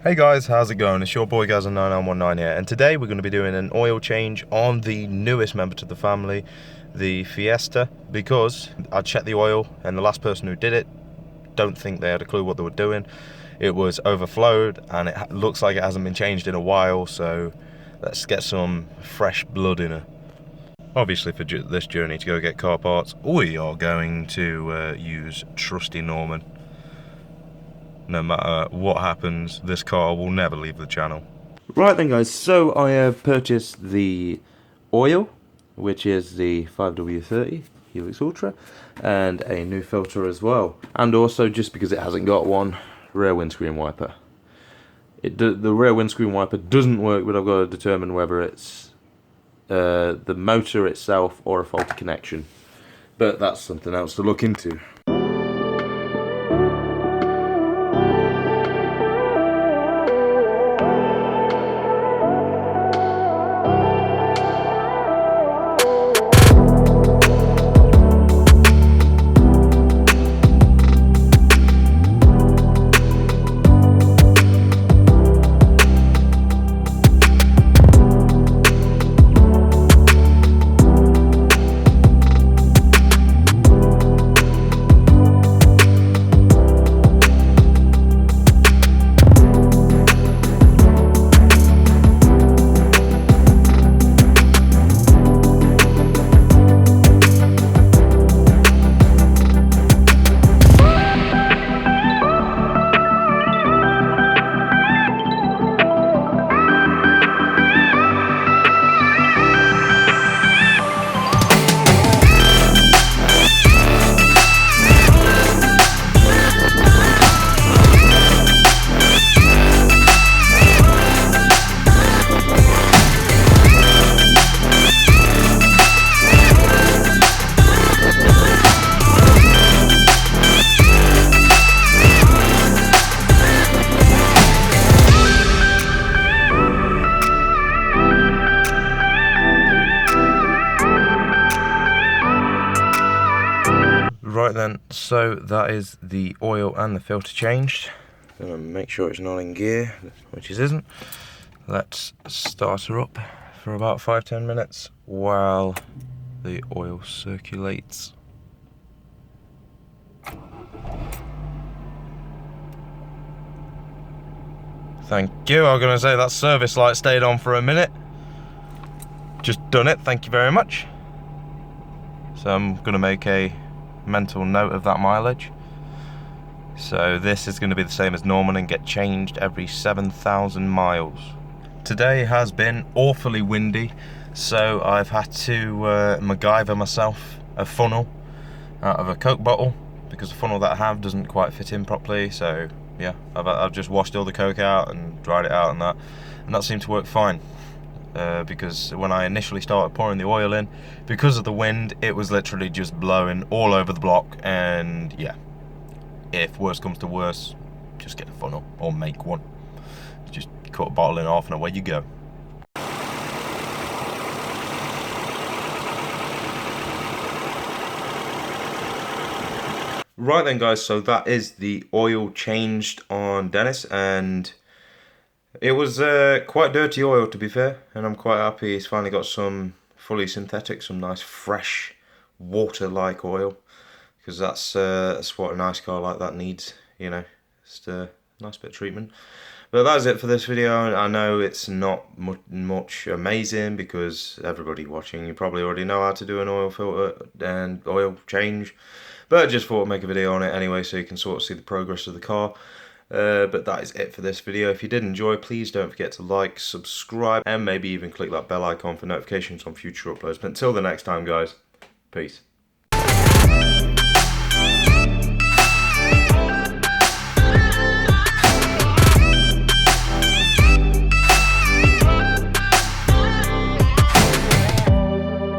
Hey guys, how's it going? It's your boy Gazza9919 here, and today we're going to be doing an oil change on the newest member to the family, the Fiesta, because I checked the oil and the last person who did it don't think they had a clue what they were doing. It was overflowed and it looks like it hasn't been changed in a while, so let's get some fresh blood in her. Obviously for this journey to go get car parts, we are going to use trusty Norman. No matter what happens, this car will never leave the channel. Right then guys, so I have purchased the oil, which is the 5W30 Helix Ultra, and a new filter as well. And also, just because it hasn't got one, rear windscreen wiper. The rear windscreen wiper doesn't work, but I've got to determine whether it's the motor itself or a faulty connection. But that's something else to look into. Right then, so that is the oil and the filter changed. Gonna make sure it's not in gear, which it isn't. Let's start her up for about 5-10 minutes while the oil circulates. Thank you. I was gonna say that service light stayed on for a minute. Just done it, thank you very much. So I'm gonna make a mental note of that mileage. So this is going to be the same as Norman and get changed every 7,000 miles. Today has been awfully windy, so I've had to MacGyver myself a funnel out of a Coke bottle because the funnel that I have doesn't quite fit in properly. So yeah, I've just washed all the Coke out and dried it out and that seemed to work fine. Because when I initially started pouring the oil in, because of the wind, it was literally just blowing all over the block, and yeah, if worse comes to worse, just get a funnel or make one. Just cut a bottle in half and away you go. Right then guys, so that is the oil changed on Denis, and it was quite dirty oil to be fair, and I'm quite happy he's finally got some fully synthetic, some nice fresh water-like oil, because that's what a nice car like that needs, you know, just a nice bit of treatment. But that's it for this video. I know it's not much amazing because everybody watching, you probably already know how to do an oil filter and oil change, but I just thought I'd make a video on it anyway so you can sort of see the progress of the car. But that is it for this video. If you did enjoy, please don't forget to like, subscribe, and maybe even click that bell icon for notifications on future uploads. But until the next time guys, peace.